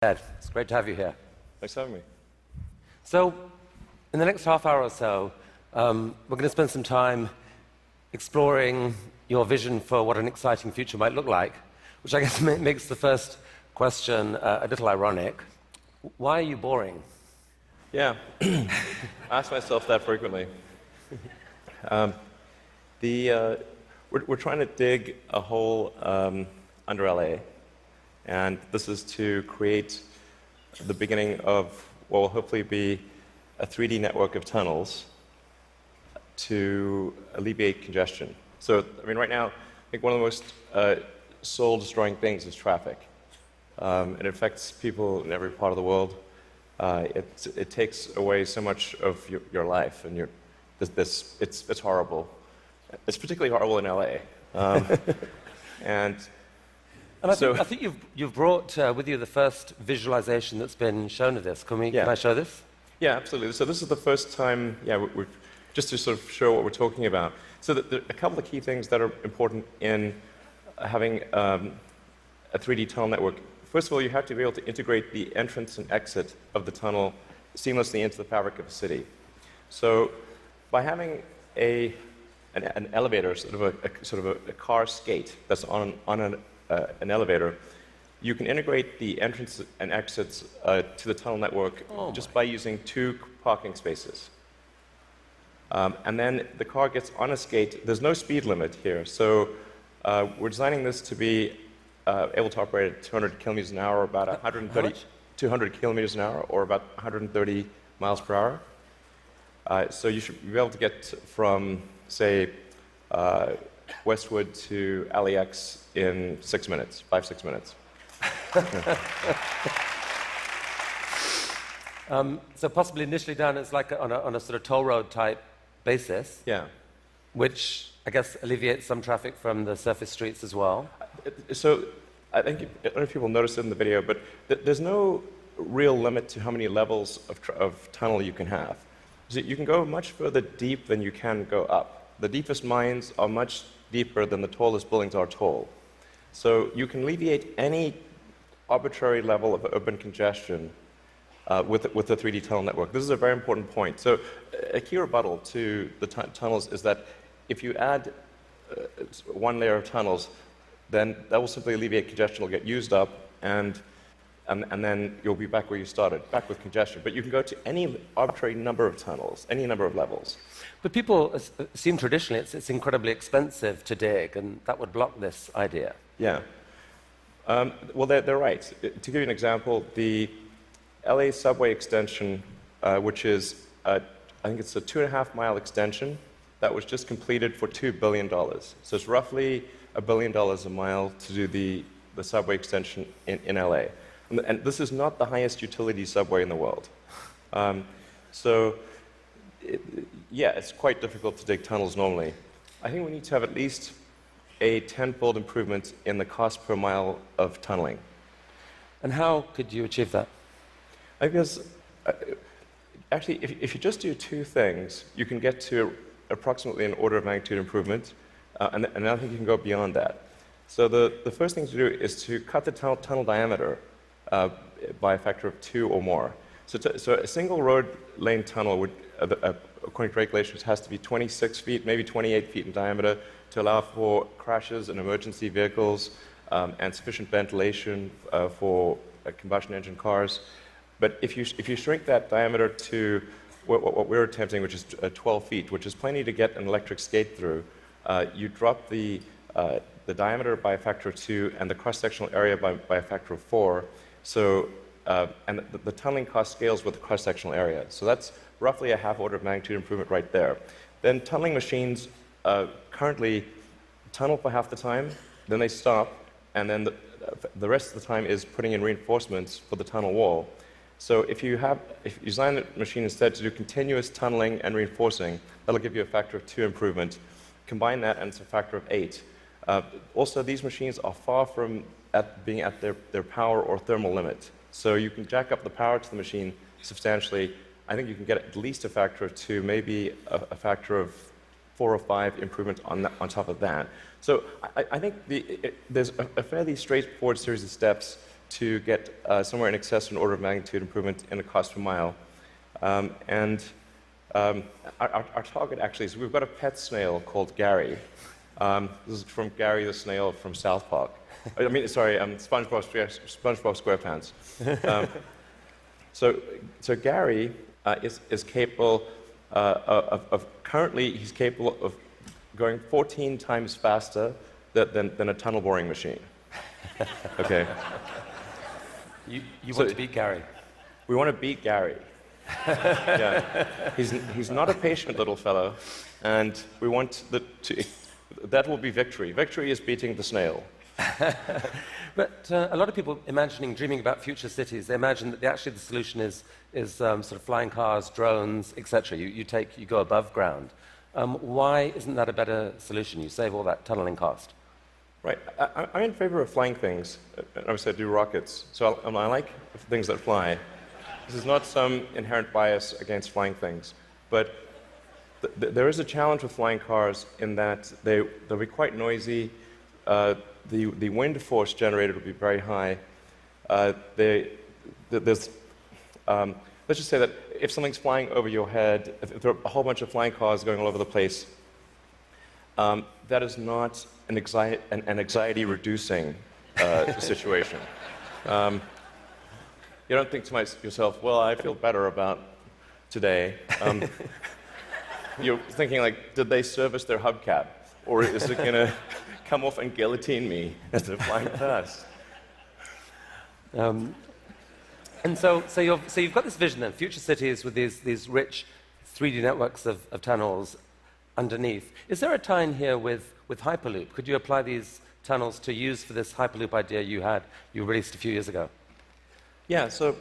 Ed, it's great to have you here. Thanks for having me. So, in the next half hour or so, we're going to spend some time exploring your vision for what an exciting future might look like, which I guess makes the first question a little ironic. Why are you boring? Yeah, I ask myself that frequently. We're trying to dig a hole under LA, and this is to create the beginning of what will hopefully be a 3D network of tunnels to alleviate congestion. So, I mean, right now, I think one of the most soul-destroying things is traffic. It affects people in every part of the world. It takes away so much of your life, and it's horrible. It's particularly horrible in LA. And I think you've brought with you the first visualization that's been shown of this. Can I show this? Yeah, absolutely. So this is the first time, just to sort of show what we're talking about. So there are a couple of key things that are important in having a 3D tunnel network. First of all, you have to be able to integrate the entrance and exit of the tunnel seamlessly into the fabric of the city. So by having an elevator, sort of a car skate that's on an elevator, you can integrate the entrance and exits to the tunnel network just by using 2 parking spaces. And then the car gets on a skate. There's no speed limit here, so we're designing this to be able to operate at 200 kilometers an hour, about 200 kilometers an hour, or about 130 miles per hour. So you should be able to get from, say, Westwood to LAX in 6 minutes, 5-6 minutes. So possibly initially done as like on a sort of toll road type basis. Yeah. Which I guess alleviates some traffic from the surface streets as well. So I don't know if people noticed it in the video, but there's no real limit to how many levels of tunnel you can have. So you can go much further deep than you can go up. The deepest mines are much deeper than the tallest buildings are tall. So you can alleviate any arbitrary level of urban congestion with the 3D tunnel network. This is a very important point. So a key rebuttal to the tunnels is that if you add one layer of tunnels, then that will simply alleviate congestion. It'll get used up, and then you'll be back where you started, back with congestion. But you can go to any arbitrary number of tunnels, any number of levels. But people assume traditionally it's incredibly expensive to dig, and that would block this idea. Yeah. Well, they're right. To give you an example, the LA subway extension, which is, I think it's a 2.5-mile extension that was just completed for $2 billion. So it's roughly $1 billion a mile to do the subway extension in LA. And this is not the highest utility subway in the world. It's quite difficult to dig tunnels normally. I think we need to have at least a 10-fold improvement in the cost per mile of tunneling. And how could you achieve that? I guess, actually, if you just do 2 things, you can get to approximately an order of magnitude improvement, and I think you can go beyond that. So the first thing to do is to cut the tunnel diameter by a factor of 2 or more. So a single road lane tunnel would, according to regulations, has to be 26 feet, maybe 28 feet in diameter to allow for crashes and emergency vehicles and sufficient ventilation for combustion engine cars. But if you shrink that diameter to what we're attempting, which is 12 feet, which is plenty to get an electric skate through, you drop the diameter by a factor of 2 and the cross-sectional area by a factor of 4. So, and the tunneling cost scales with the cross-sectional area. So that's roughly a half order of magnitude improvement right there. Then tunneling machines currently tunnel for half the time, then they stop, and then the rest of the time is putting in reinforcements for the tunnel wall. So if you design the machine instead to do continuous tunneling and reinforcing, that'll give you a factor of 2 improvement. Combine that, and it's a factor of 8. Also, these machines are far from being at their power or thermal limit. So you can jack up the power to the machine substantially. I think you can get at least a factor of 2, maybe a factor of 4 or 5 improvements on top of that. So I think there's a fairly straightforward series of steps to get somewhere in excess of an order of magnitude improvement in the cost per mile. Our target actually is we've got a pet snail called Gary. This is from Gary the snail from South Park. I mean, sorry, SpongeBob SquarePants. So Gary is capable currently he's capable of going 14 times faster than a tunnel boring machine. Okay. You want to beat Gary? We want to beat Gary. Yeah. He's not a patient little fellow, and we want that will be victory. Victory is beating the snail. But a lot of people dreaming about future cities, they imagine that actually the solution is sort of flying cars, drones, etc. You go above ground. Why isn't that a better solution? You save all that tunneling cost. Right. I'm in favor of flying things. Obviously, I do rockets, so I like things that fly. This is not some inherent bias against flying things, but there is a challenge with flying cars in that they'll be quite noisy. The wind force generated will be very high. Let's just say that if something's flying over your head, if there are a whole bunch of flying cars going all over the place, that is not an anxiety-reducing situation. You don't think to yourself, well, I feel better about today. You're thinking like, did they service their hubcap? Or is it going to come off and guillotine me as they're flying past? And so you've got this vision then, future cities with these rich 3D networks of tunnels underneath. Is there a tie-in here with Hyperloop? Could you apply these tunnels to use for this Hyperloop idea you released a few years ago? Yeah, so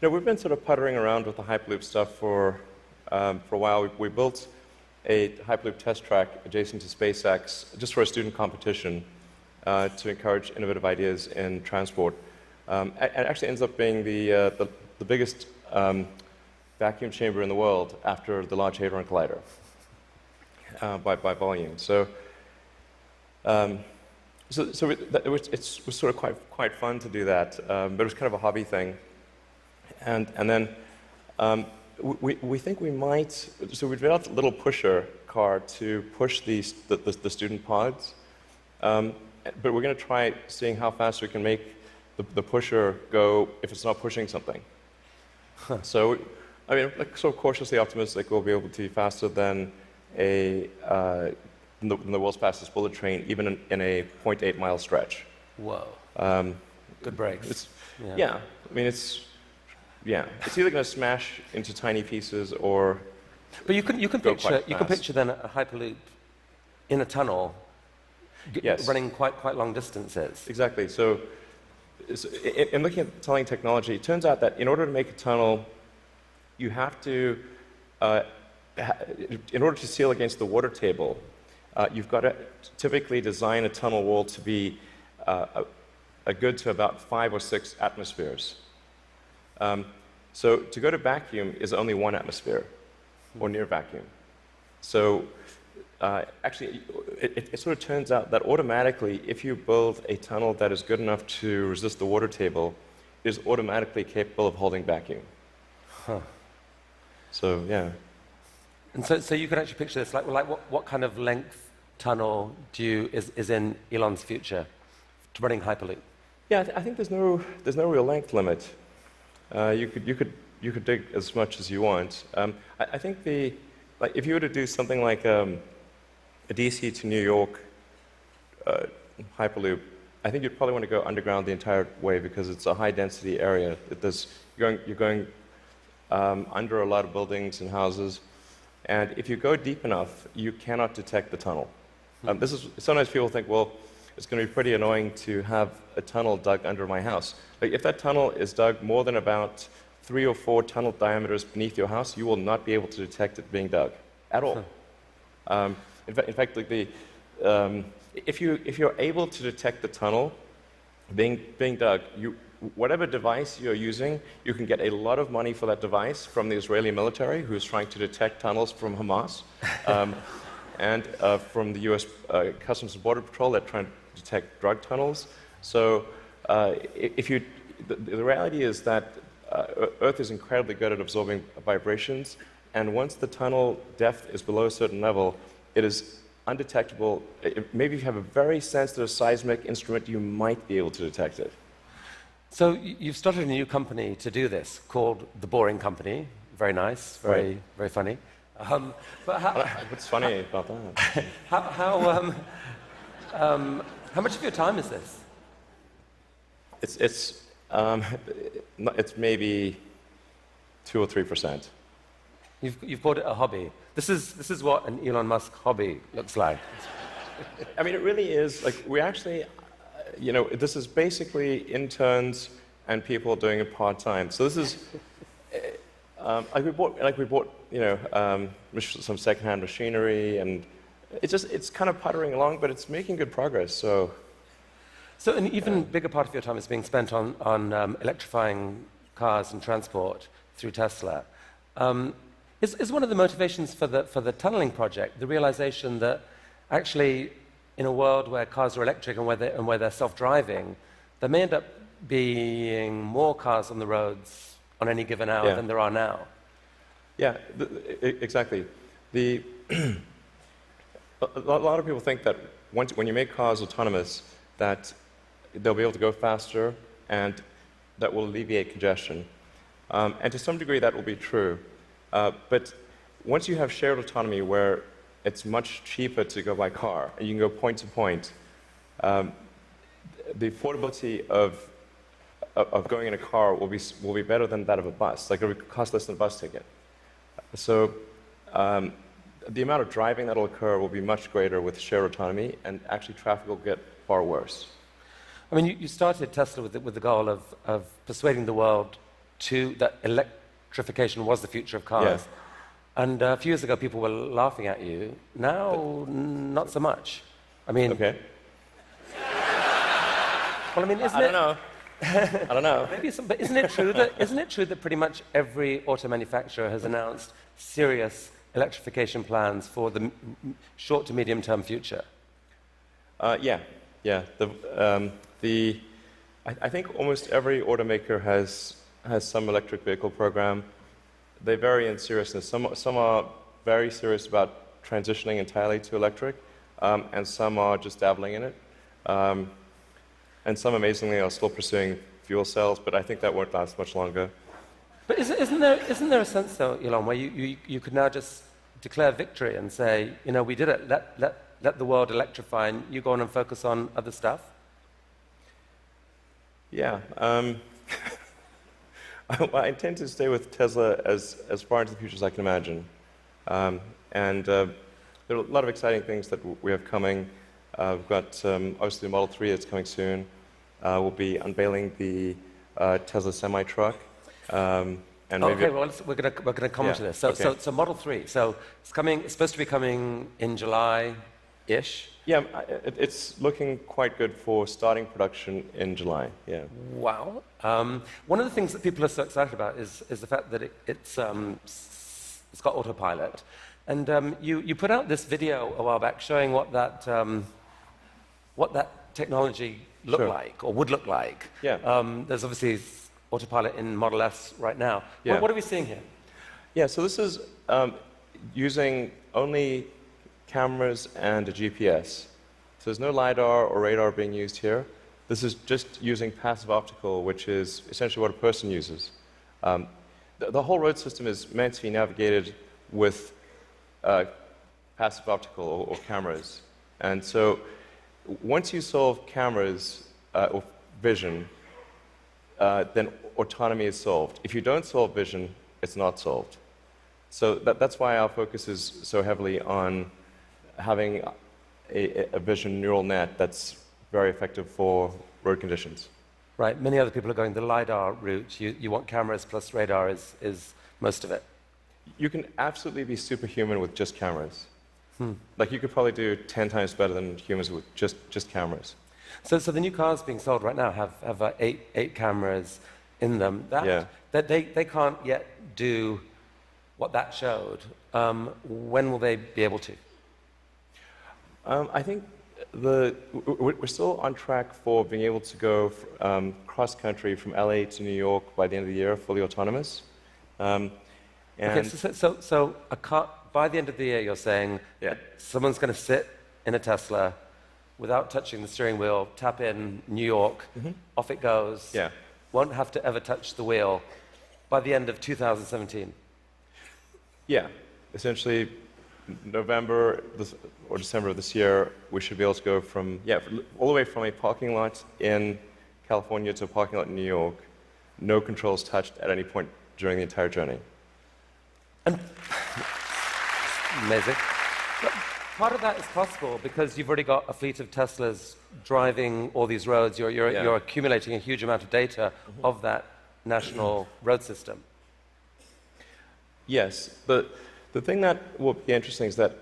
we've been sort of puttering around with the Hyperloop stuff for a while. We built a Hyperloop test track adjacent to SpaceX just for a student competition to encourage innovative ideas in transport. It actually ends up being the biggest vacuum chamber in the world after the Large Hadron Collider by volume. It was sort of quite fun to do that, but it was kind of a hobby thing. And then we think we might. So we developed a little pusher car to push the student pods, but we're going to try seeing how fast we can make the pusher go if it's not pushing something. Huh. So, I mean, sort of cautiously optimistic we'll be able to be faster than the world's fastest bullet train, even in a 0.8 mile stretch. Whoa. Good brakes. Yeah. I mean, it's either going to smash into tiny pieces or. But you can picture then a Hyperloop in a tunnel, yes, running quite long distances. Exactly. So in looking at tunneling technology, it turns out that in order to make a tunnel, you have to, in order to seal against the water table, you've got to typically design a tunnel wall to be a good to about 5 or 6 atmospheres. So to go to vacuum is only 1 atmosphere, or near vacuum. So actually, it sort of turns out that automatically, if you build a tunnel that is good enough to resist the water table, it is automatically capable of holding vacuum. Huh. So, yeah. And so you could actually picture this, like what kind of length tunnel is in Elon's future to running Hyperloop? Yeah, I think there's no real length limit. You could dig as much as you want. I think if you were to do something like a DC to New York Hyperloop, I think you'd probably want to go underground the entire way because it's a high density area. You're going under a lot of buildings and houses, and if you go deep enough, you cannot detect the tunnel. Sometimes people think, well, it's going to be pretty annoying to have a tunnel dug under my house. Like if that tunnel is dug more than about 3 or 4 tunnel diameters beneath your house, you will not be able to detect it being dug at all. In fact, if you're able to detect the tunnel being dug, whatever device you're using, you can get a lot of money for that device from the Israeli military, who's trying to detect tunnels from Hamas, and from the U.S. Customs and Border Patrol that trying to detect drug tunnels. So if you, the reality is that Earth is incredibly good at absorbing vibrations, and once the tunnel depth is below a certain level, it is undetectable. Maybe if you have a very sensitive seismic instrument, you might be able to detect it. So you've started a new company to do this called The Boring Company. Very nice, very funny. But what's funny about that? How much of your time is this? It's maybe 2 or 3%. You've called it a hobby. This is what an Elon Musk hobby looks like. I mean, it really is. Like, we actually, this is basically interns and people doing it part-time. So this is, we bought, some second-hand machinery, and it's kind of puttering along, but it's making good progress. So an even bigger part of your time is being spent on electrifying cars and transport through Tesla. Is one of the motivations for the tunneling project the realization that actually, in a world where cars are electric and where they're self-driving, there may end up being more cars on the roads on any given hour than there are now? Yeah, exactly. A lot of people think that when you make cars autonomous, that they'll be able to go faster and that will alleviate congestion. And to some degree, that will be true. But once you have shared autonomy where it's much cheaper to go by car and you can go point to point, the affordability of going in a car will be better than that of a bus. Like, it will cost less than a bus ticket. So the amount of driving that will occur will be much greater with shared autonomy, and actually traffic will get far worse. I mean, you started Tesla with the goal of persuading the world that electrification was the future of cars. Yeah. And a few years ago, people were laughing at you. Now, not so much. I mean... Okay. Well, I mean, isn't I don't know. I don't know. Maybe but isn't it true that pretty much every auto manufacturer has announced serious electrification plans for the short to medium term future? Yeah. I think almost every automaker has some electric vehicle program. They vary in seriousness. Some are very serious about transitioning entirely to electric, and some are just dabbling in it. And some, amazingly, are still pursuing fuel cells, but I think that won't last much longer. But isn't there a sense, though, Elon, where you could now just declare victory and say, we did it, let the world electrify, and you go on and focus on other stuff? Yeah. I intend to stay with Tesla as far into the future as I can imagine. And there are a lot of exciting things that we have coming. We've got, obviously, the Model 3 that's coming soon. We'll be unveiling the Tesla semi-truck. And okay, well, we're going to come to this. So Model 3. So it's supposed to be coming in July-ish. Yeah, it's looking quite good for starting production in July. Yeah. Wow. One of the things that people are so excited about is the fact that it's got autopilot. And you put out this video a while back showing what that technology looked like, or would look like. Yeah. There's obviously autopilot in Model S right now. Yeah. What are we seeing here? Yeah, so this is using only cameras and a GPS. So there's no LiDAR or radar being used here. This is just using passive optical, which is essentially what a person uses. The whole road system is meant to be navigated with passive optical or cameras. And so once you solve cameras or vision, then autonomy is solved. If you don't solve vision, it's not solved. So that's why our focus is so heavily on having a vision neural net that's very effective for road conditions. Right. Many other people are going the LiDAR route. You want cameras plus radar is most of it. You can absolutely be superhuman with just cameras. Like, you could probably do 10 times better than humans with just cameras. So the new cars being sold right now have eight cameras in them. That they can't yet do what that showed. When will they be able to? I think we're still on track for being able to go cross-country from LA to New York by the end of the year, fully autonomous. Okay, so a car, by the end of the year, you're saying someone's going to sit in a Tesla without touching the steering wheel, tap in New York, off it goes, won't have to ever touch the wheel by the end of 2017. Yeah, essentially November or December of this year, we should be able to go from, all the way from a parking lot in California to a parking lot in New York, no controls touched at any point during the entire journey. And amazing. But part of that is possible because you've already got a fleet of Teslas driving all these roads. You're accumulating a huge amount of data of that national road system. Yes, the thing that will be interesting is that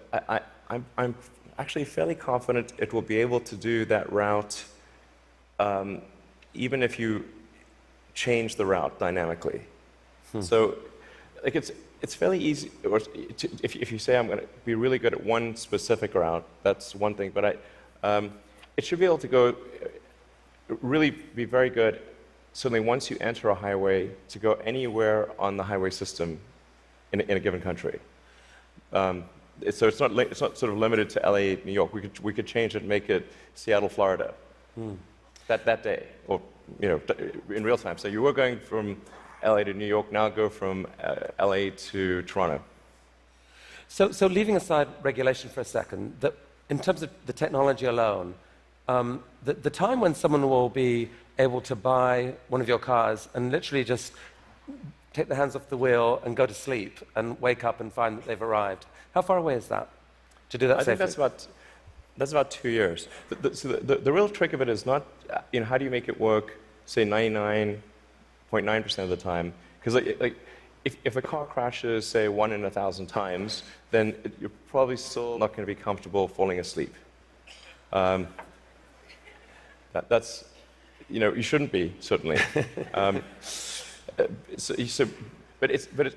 I'm actually fairly confident it will be able to do that route even if you change the route dynamically. So, like it's fairly easy. If you say I'm going to be really good at one specific route, that's one thing. But it should be able to go really be very good. Certainly, once you enter a highway, to go anywhere on the highway system in a given country. So it's not sort of limited to LA, New York. We could change it and make it Seattle, Florida, that day, or in real time. So you were going from LA to New York, now go from LA to Toronto. So leaving aside regulation for a second, in terms of the technology alone, the time when someone will be able to buy one of your cars and literally just take their hands off the wheel and go to sleep and wake up and find that they've arrived, how far away is that to do that safely? I think that's about 2 years. The real trick of it is not, how do you make it work, say 99.9% of the time? Because if a car crashes, say 1 in 1,000 times, then you're probably still not going to be comfortable falling asleep. That's, you shouldn't be, certainly. But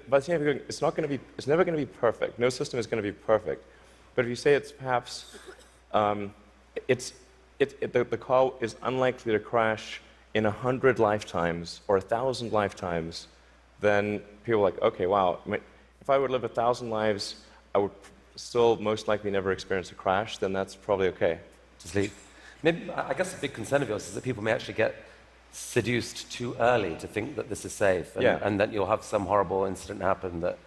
by the same time, it's never going to be perfect. No system is going to be perfect. But if you say it's perhaps, the car is unlikely to crash in 100 lifetimes or 1,000 lifetimes, then people are like, okay, wow, if I would live 1,000 lives, I would still most likely never experience a crash, then that's probably okay. To sleep. Maybe, I guess a big concern of yours is that people may actually get seduced too early to think that this is safe, and that you'll have some horrible incident happen that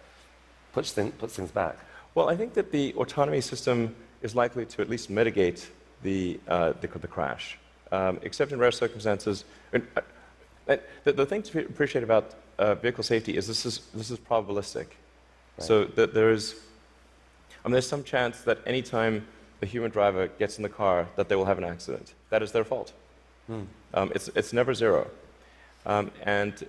puts things back. Well, I think that the autonomy system is likely to at least mitigate the crash, except in rare circumstances. The thing to appreciate about vehicle safety is this is probabilistic. Right. So that there's some chance that any time the human driver gets in the car that they will have an accident. That is their fault. It's never zero. And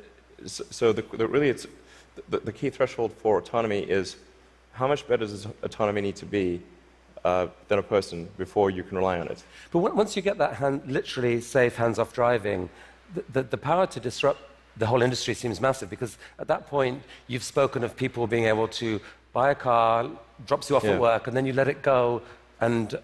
so the key threshold for autonomy is how much better does autonomy need to be than a person before you can rely on it. But once you get that literally safe hands-off driving, the power to disrupt the whole industry seems massive, because at that point you've spoken of people being able to buy a car, drops you off at work, and then you let it go and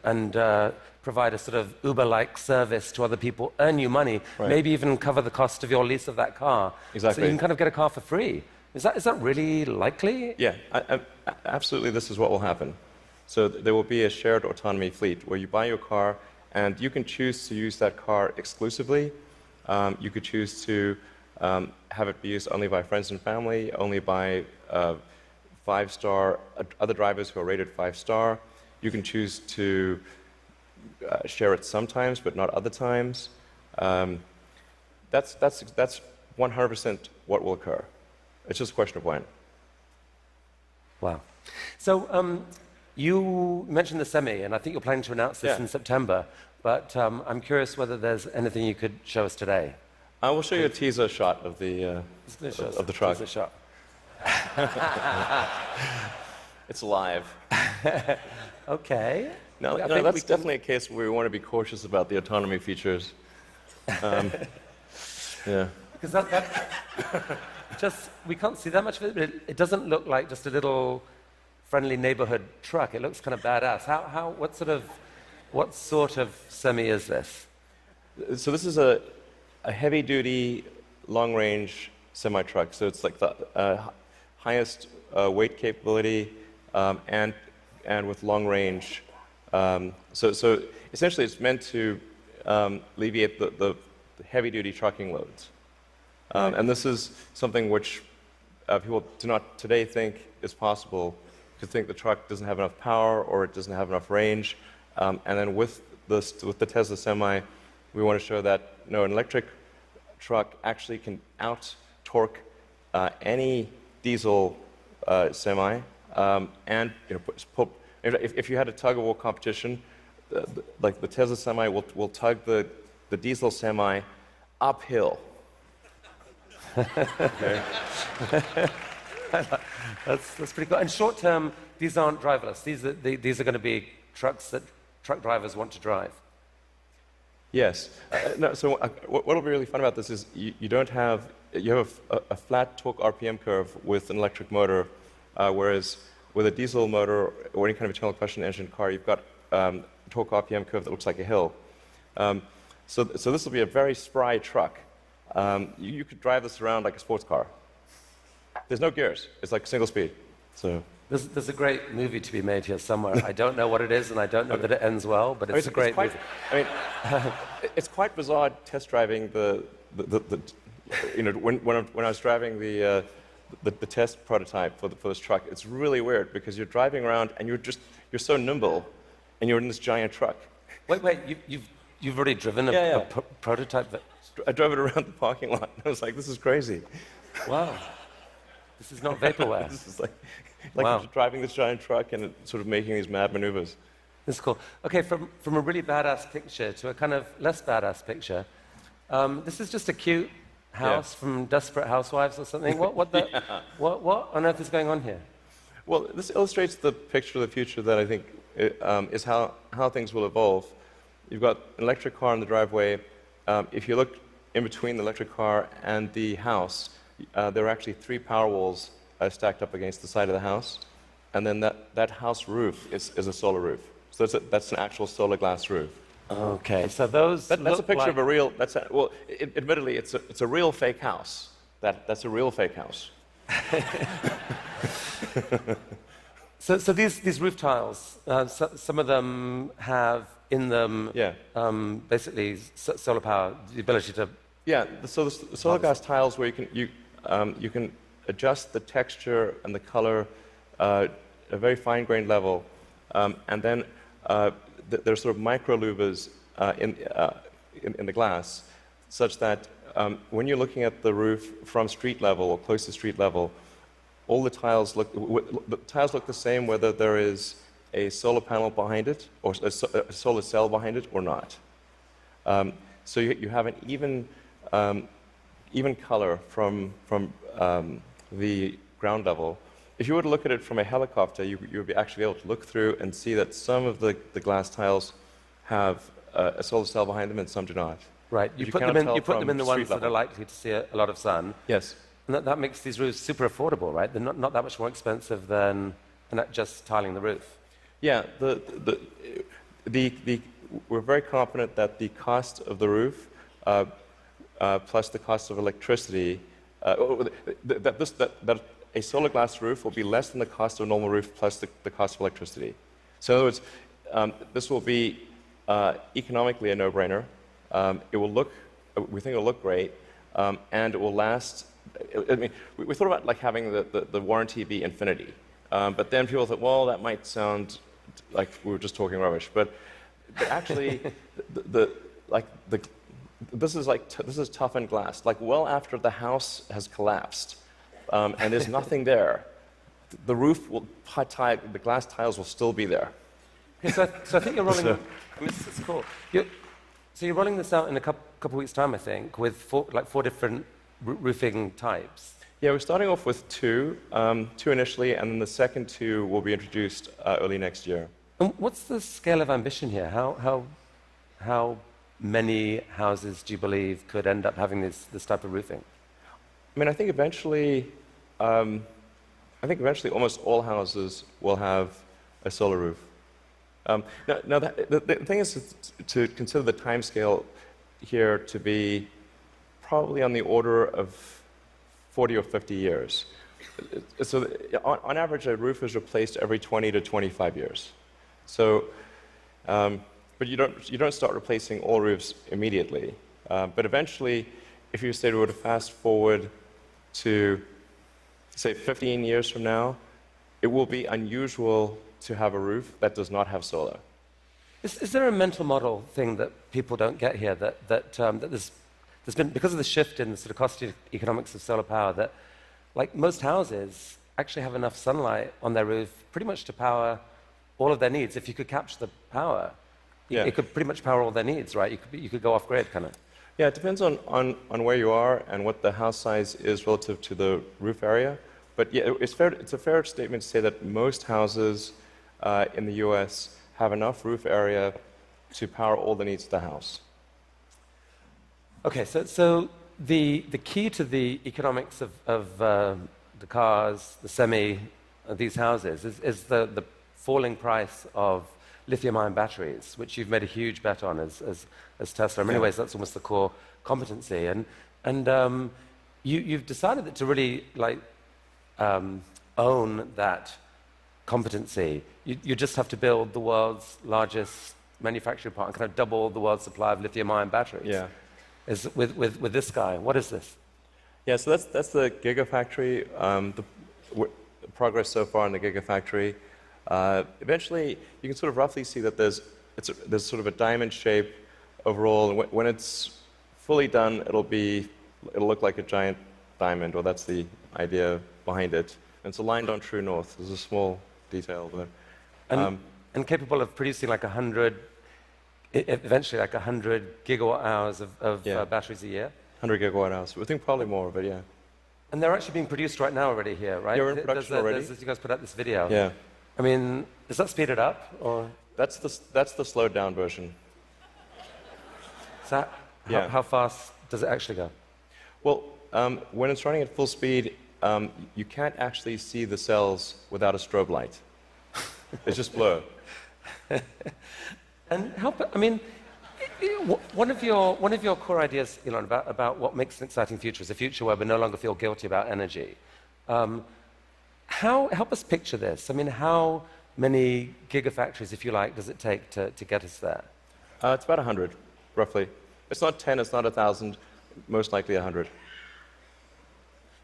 provide a sort of Uber-like service to other people, earn you money, maybe even cover the cost of your lease of that car. Exactly. So you can kind of get a car for free. Is that really likely? Yeah, absolutely this is what will happen. So there will be a shared autonomy fleet where you buy your car and you can choose to use that car exclusively. You could choose to have it be used only by friends and family, only by 5-star, other drivers who are rated 5-star. You can choose to share it sometimes, but not other times. That's 100% what will occur. It's just a question of when. Wow. So you mentioned the semi, and I think you're planning to announce this in September, but I'm curious whether there's anything you could show us today. I will show you a teaser shot of the truck. Teaser shot. It's live. Okay. No, that's definitely a case where we want to be cautious about the autonomy features. Yeah. Because we can't see that much of it, but it doesn't look like just a little friendly neighborhood truck. It looks kind of badass. what sort of semi is this? So this is a heavy-duty, long-range semi-truck. So it's like the highest weight capability and with long range. So essentially, it's meant to alleviate the heavy-duty trucking loads. And this is something which people do not today think is possible, because think the truck doesn't have enough power or it doesn't have enough range. And then with the Tesla Semi, we want to show that no, an electric truck actually can out-torque any diesel semi. And if you had a tug-of-war competition, like the Tesla Semi will tug the diesel Semi uphill. Okay. That's pretty cool. And short term, these aren't driverless. These are going to be trucks that truck drivers want to drive. Yes. No, so what will be really fun about this is you have a flat torque RPM curve with an electric motor, whereas with a diesel motor or any kind of internal combustion engine car, you've got a torque RPM curve that looks like a hill. So this will be a very spry truck. You could drive this around like a sports car. There's no gears. It's like single speed. So there's a great movie to be made here somewhere. I don't know what it is, and I don't know that it ends well, but it's a great movie. I mean, it's quite bizarre test driving when I was driving the test prototype for this truck. It's really weird because you're driving around and you're so nimble, and you're in this giant truck. Wait, you've already driven a prototype? I drove it around the parking lot. And I was like, this is crazy. Wow. This is not vaporware. This is like wow. Driving this giant truck and sort of making these mad maneuvers. This is cool. Okay, from a really badass picture to a kind of less badass picture, this is just a cute house from Desperate Housewives or something. What on earth is going on here? Well, this illustrates the picture of the future that I think is how things will evolve. You've got an electric car in the driveway. If you look in between the electric car and the house, there are actually 3 power walls stacked up against the side of the house, and then that house roof is a solar roof. So that's an actual solar glass roof. Okay, so that's a picture of a real. Admittedly, it's a real fake house. That's a real fake house. So these roof tiles, some of them have in them basically solar power, the ability to. Yeah, so the solar glass tiles where you can adjust the texture and the color at a very fine-grained level, and then there's sort of micro louvers in the glass, such that when you're looking at the roof from street level or close to street level, all the tiles look the same whether there is a solar panel behind it or a solar cell behind it or not. So you have an even color from the ground level. If you were to look at it from a helicopter, you would actually be able to look through and see that some of the glass tiles have a solar cell behind them and some do not. Right. You put them in the ones that are likely to see a lot of sun. Yes. And that makes these roofs super affordable, right? They're not that much more expensive than just tiling the roof. Yeah. We're very confident that the cost of the roof plus the cost of electricity, that a solar glass roof will be less than the cost of a normal roof plus the cost of electricity. So in other words, this will be economically a no-brainer. We think it will look great, and it will last. I mean, we thought about like having the warranty be infinity, but then people thought, well, that might sound like we were just talking rubbish. But actually, this is toughened glass. Like well after the house has collapsed, and there's nothing there, the roof will the glass tiles will still be there. Okay, so I think you're rolling. This is cool. So you're rolling this out in a couple weeks' time, I think, with four different roofing types. Yeah, we're starting off with two initially, and then the second 2 will be introduced early next year. And what's the scale of ambition here? How many houses do you believe could end up having this type of roofing? I mean, I think eventually almost all houses will have a solar roof. No, the thing is to consider the time scale here to be probably on the order of 40 or 50 years. So on average, a roof is replaced every 20 to 25 years. So, but you don't start replacing all roofs immediately. But eventually, if you say were to fast forward to, say, 15 years from now, it will be unusual to have a roof that does not have solar. Is there a mental model thing that people don't get here that there's been, because of the shift in the sort of cost economics of solar power, that like most houses actually have enough sunlight on their roof pretty much to power all of their needs. If you could capture the power, it could pretty much power all their needs, right? You could go off grid, kind of. Yeah, it depends on where you are and what the house size is relative to the roof area. But yeah, it's a fair statement to say that most houses in the US have enough roof area to power all the needs of the house. Okay, so the key to the economics of the cars, the semi, these houses is the falling price of lithium-ion batteries, which you've made a huge bet on as Tesla. In many ways, that's almost the core competency. And you've decided that to really own that competency, you just have to build the world's largest manufacturing plant and kind of double the world's supply of lithium-ion batteries. Yeah. Is with this guy. What is this? Yeah, so that's the Gigafactory. The progress so far in the Gigafactory. Eventually, you can sort of roughly see that there's sort of a diamond shape overall, and when it's fully done, it'll look like a giant diamond, or that's the idea behind it. And it's aligned on true north. There's a small detail there. And capable of producing eventually 100 gigawatt hours of batteries a year? 100 gigawatt hours. We think probably more, but yeah. And they're actually being produced right now already here, right? Yeah, we're in production already. You guys put out this video. Yeah. I mean, does that speed it up, or? That's the slowed down version. So how fast does it actually go? Well, when it's running at full speed, you can't actually see the cells without a strobe light. It's just blur. And one of your core ideas, Elon, about what makes an exciting future is a future where we no longer feel guilty about energy. Help us picture this. I mean, how many gigafactories, if you like, does it take to get us there? It's about 100, roughly. It's not 10, it's not 1,000, most likely 100.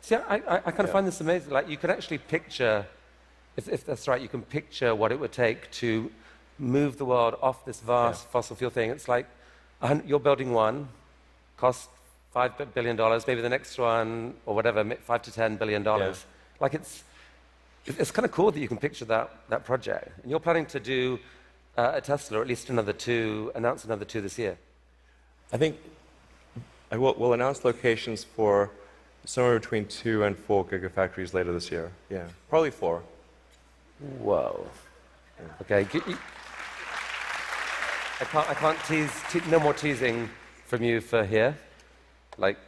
See, I kind of find this amazing. Like, you can actually picture, if that's right, you can picture what it would take to move the world off this vast fossil fuel thing. It's like you're building one, cost $5 billion, maybe the next one, or whatever, $5 to $10 billion. Yeah. Like, it's kind of cool that you can picture that project. And you're planning to do a Tesla, or at least announce another two this year. I think we'll announce locations for somewhere between 2 and 4 gigafactories later this year. Yeah, probably 4. Whoa. Okay. I can't tease. No more teasing from you for here. Like,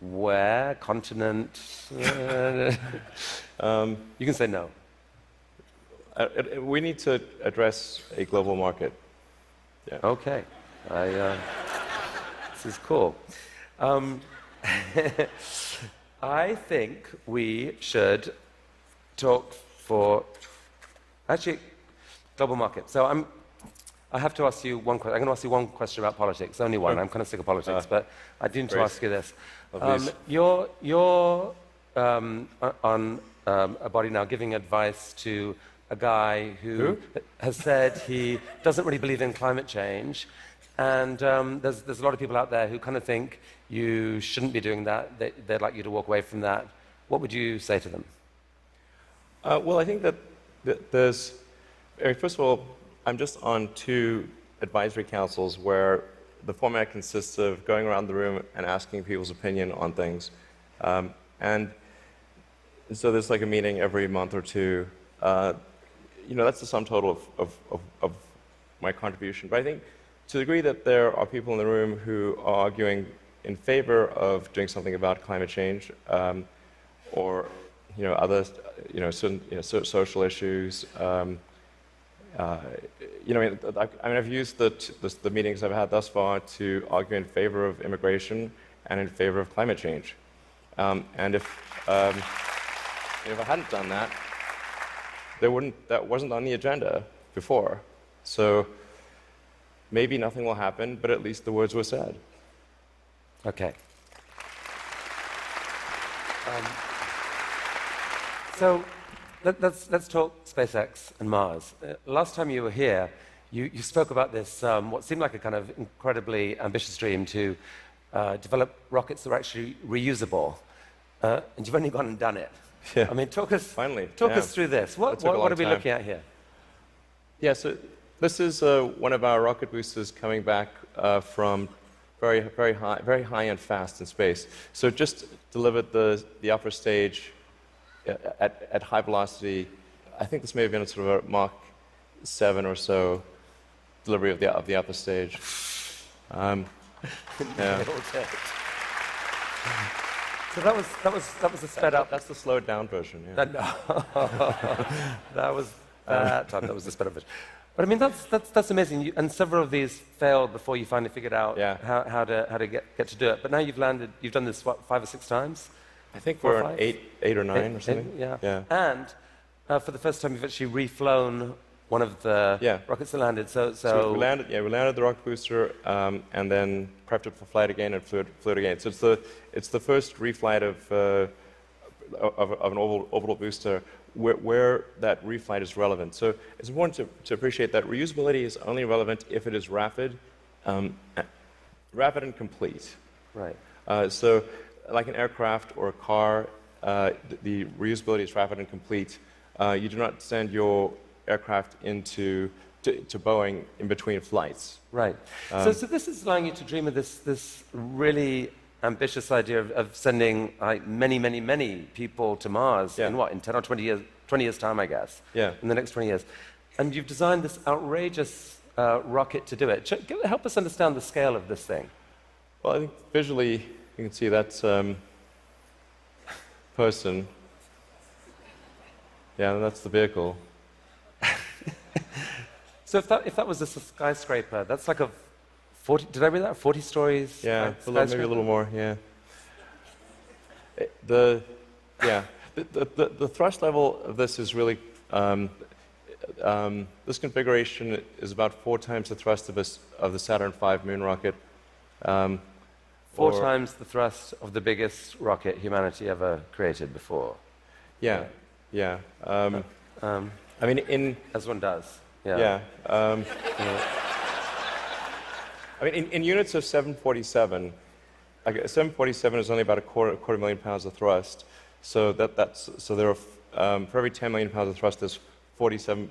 where? Continent? You can say no. We need to address a global market. Yeah. Okay. This is cool. I think we should talk for global market. So I have to ask you one question. I'm going to ask you one question about politics. Only one. I'm kind of sick of politics, but I do need to ask you this. You're on a body now giving advice to a guy who has said he doesn't really believe in climate change, and there's a lot of people out there who kind of think you shouldn't be doing that. They'd like you to walk away from that. What would you say to them? Well, I think that there's... First of all, I'm just on 2 advisory councils where the format consists of going around the room and asking people's opinion on things. And so there's like a meeting every month or 2. That's the sum total of my contribution. But I think to the degree that there are people in the room who are arguing in favor of doing something about climate change, or other social issues, I've used the meetings I've had thus far to argue in favor of immigration and in favor of climate change. And if I hadn't done that, that wasn't on the agenda before. So maybe nothing will happen, but at least the words were said. Okay. So let's talk SpaceX and Mars. Last time you were here, you spoke about this, what seemed like a kind of incredibly ambitious dream to develop rockets that are actually reusable. And you've only gone and done it. Yeah. I mean, talk us through this. What are we looking at here? Yeah, so this is one of our rocket boosters coming back from very high and fast in space. So it just delivered the upper stage at high velocity. I think this may have been a sort of a Mach 7 or so delivery of the upper stage. Yeah. So that was a sped up. That's the slowed down version. Yeah. That was the sped up version. But I mean, that's amazing. And several of these failed before you finally figured out how to get to do it. But now you've done this, what, 5 or 6 times? I think we're on 8 or 9 or something. Yeah. And for the first time, you've actually reflown one of the rockets that landed. So we landed the rocket booster and then prepped it for flight again and flew it again. So it's the first reflight of an orbital booster where that reflight is relevant. So it's important to appreciate that reusability is only relevant if it is rapid and complete. Right. So like an aircraft or a car, the reusability is rapid and complete. You do not send your aircraft to Boeing in between flights. Right. So this is allowing you to dream of this really ambitious idea of sending many people to Mars in 10 or 20 years time, I guess. Yeah. In the next 20 years. And you've designed this outrageous rocket to do it. Help us understand the scale of this thing. Well, I think visually you can see that's person. Yeah, and that's the vehicle. So if that was a skyscraper, that's like a 40. Did I read that? 40 stories. Yeah, maybe a little more. Yeah. The thrust level of this is really this configuration is about 4 times the thrust of the Saturn V moon rocket. 4 times the thrust of the biggest rocket humanity ever created before. Yeah. I mean, as one does. Yeah. I mean, in units of 747, like 747 is only about a quarter million pounds of thrust. So there are for every 10 million pounds of thrust, there's 47.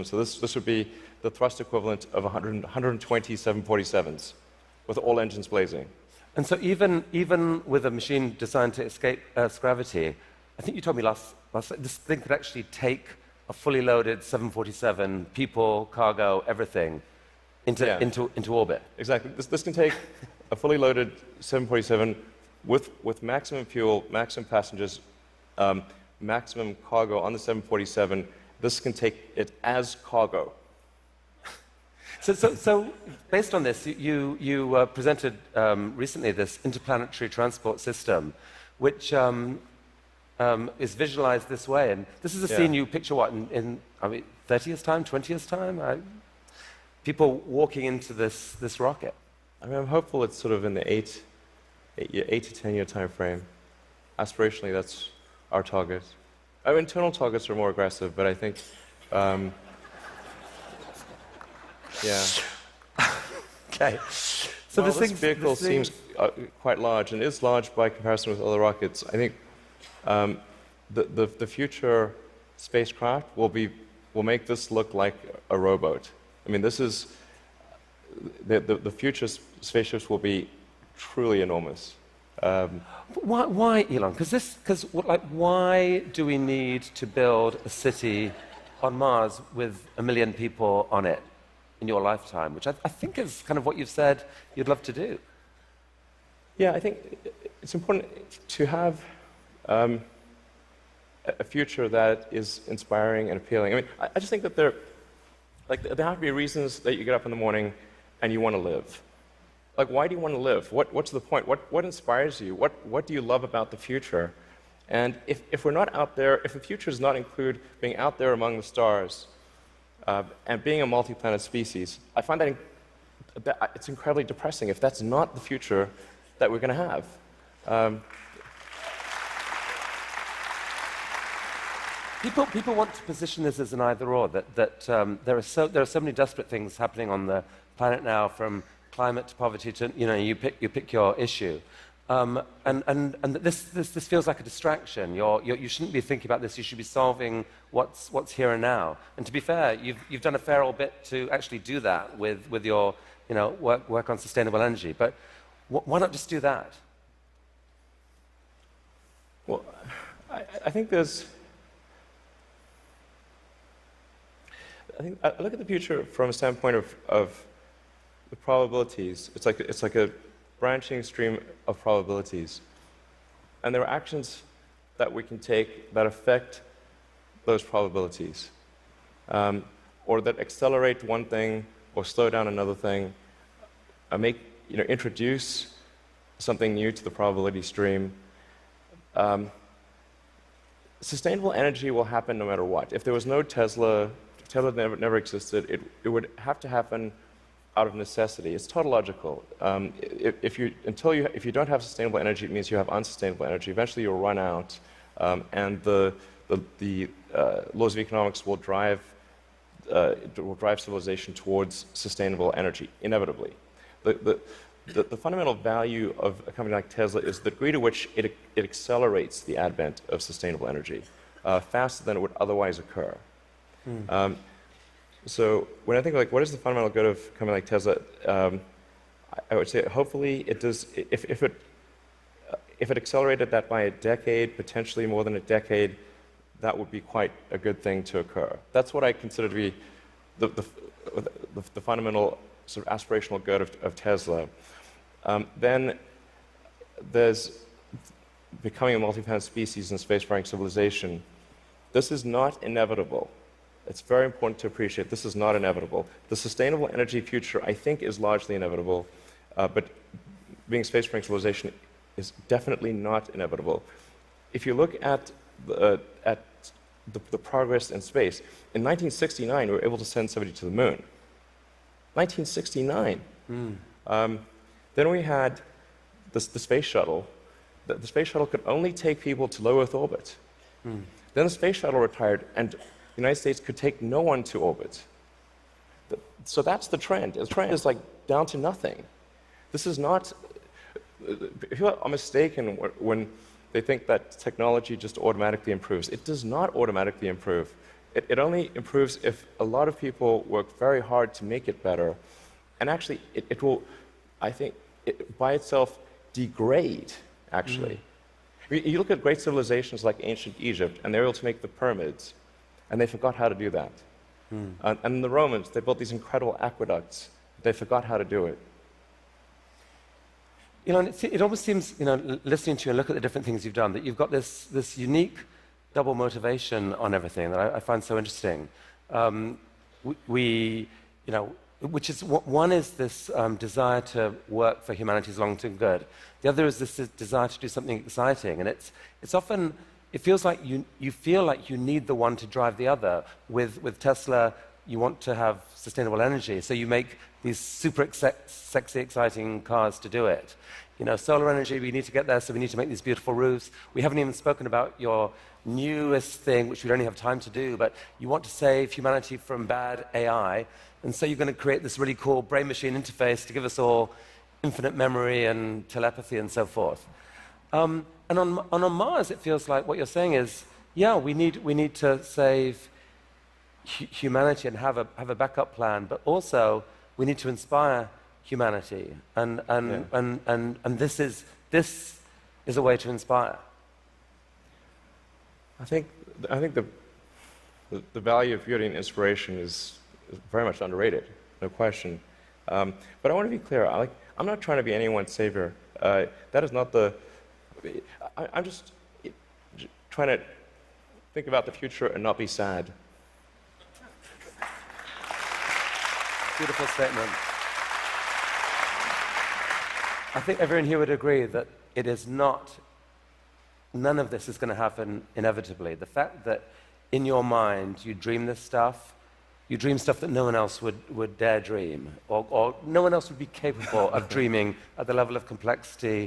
So this would be the thrust equivalent of 120 747s, with all engines blazing. And so even with a machine designed to escape Earth's gravity, I think you told me last this thing could actually take a fully loaded 747, people, cargo, everything, into orbit. Exactly. This can take a fully loaded 747 with maximum fuel, maximum passengers, maximum cargo on the 747. This can take it as cargo. So based on this, you presented recently this interplanetary transport system, which is visualized this way. And this is a scene you picture, what, in 30 years' time, 20 years' time? People walking into this rocket. I mean, I'm hopeful it's sort of in the 8 to 10 year time frame. Aspirationally, that's our target. Our internal targets are more aggressive, but I think, Okay. So this vehicle seems quite large, and is large by comparison with other rockets. I think the future spacecraft will make this look like a rowboat. I mean, this is the future spaceships will be truly enormous. Why, Elon? Because why do we need to build a city on Mars with 1 million people on it in your lifetime, which I think is kind of what you've said you'd love to do? Yeah, I think it's important to have a future that is inspiring and appealing. I mean, I just think that Like, there have to be reasons that you get up in the morning and you want to live. Like, why do you want to live? What's the point? What inspires you? What do you love about the future? And if we're not out there, if the future does not include being out there among the stars and being a multi-planet species, I find that it's incredibly depressing if that's not the future that we're going to have. People want to position this as an either-or, that there are so many desperate things happening on the planet now, from climate to poverty to, you pick your issue. And this feels like a distraction. You shouldn't be thinking about this. You should be solving what's here and now. And to be fair, you've done a fair old bit to actually do that with your work on sustainable energy. But why not just do that? Well, I think there's. I look at the future from a standpoint of the probabilities. It's like a branching stream of probabilities. And there are actions that we can take that affect those probabilities, or that accelerate one thing or slow down another thing, introduce something new to the probability stream. Sustainable energy will happen no matter what. If there was no Tesla never existed, it would have to happen out of necessity. It's tautological. If you don't have sustainable energy, it means you have unsustainable energy. Eventually, you'll run out, and the laws of economics will drive civilization towards sustainable energy inevitably. The fundamental value of a company like Tesla is the degree to which it accelerates the advent of sustainable energy faster than it would otherwise occur. So when I think like what is the fundamental good of a company like Tesla, I would say hopefully it does. If it accelerated that by a decade, potentially more than a decade, that would be quite a good thing to occur. That's what I consider to be the fundamental sort of aspirational good of Tesla. Then there's becoming a multi-planet species and spacefaring civilization. This is not inevitable. It's very important to appreciate this is not inevitable. The sustainable energy future, I think, is largely inevitable, but being a spacefaring civilization is definitely not inevitable. If you look at the progress in space, in 1969, we were able to send somebody to the moon. 1969. Then we had the space shuttle. The space shuttle could only take people to low Earth orbit. Then the space shuttle retired, and the United States could take no one to orbit. So that's the trend. The trend is like down to nothing. This is not. People are mistaken when they think that technology just automatically improves. It does not automatically improve. It only improves if a lot of people work very hard to make it better. And actually, it will, I think, by itself degrade, actually. You look at great civilizations like ancient Egypt, and they were able to make the pyramids, and they forgot how to do that. And the Romans, they built these incredible aqueducts. They forgot how to do it. It almost seems, listening to you and look at the different things you've done, that you've got this unique double motivation on everything that I find so interesting. Which is, one is this desire to work for humanity's long-term good. The other is this desire to do something exciting. And it's often, it feels like you feel like you need the one to drive the other. With Tesla, you want to have sustainable energy, so you make these super sexy, exciting cars to do it. Solar energy, we need to get there, so we need to make these beautiful roofs. We haven't even spoken about your newest thing, which we don't have time to do, but you want to save humanity from bad AI, and so you're going to create this really cool brain-machine interface to give us all infinite memory and telepathy and so forth. And on Mars, it feels like what you're saying is, yeah, we need to save humanity and have a backup plan, but also we need to inspire humanity, and this is a way to inspire. I think the value of beauty and inspiration is very much underrated, no question. But I want to be clear. I'm not trying to be anyone's savior. That is not the. I'm just trying to think about the future and not be sad. Beautiful statement. I think everyone here would agree that it is not, none of this is going to happen inevitably. The fact that in your mind you dream this stuff, you dream stuff that no one else would dare dream, or no one else would be capable of dreaming at the level of complexity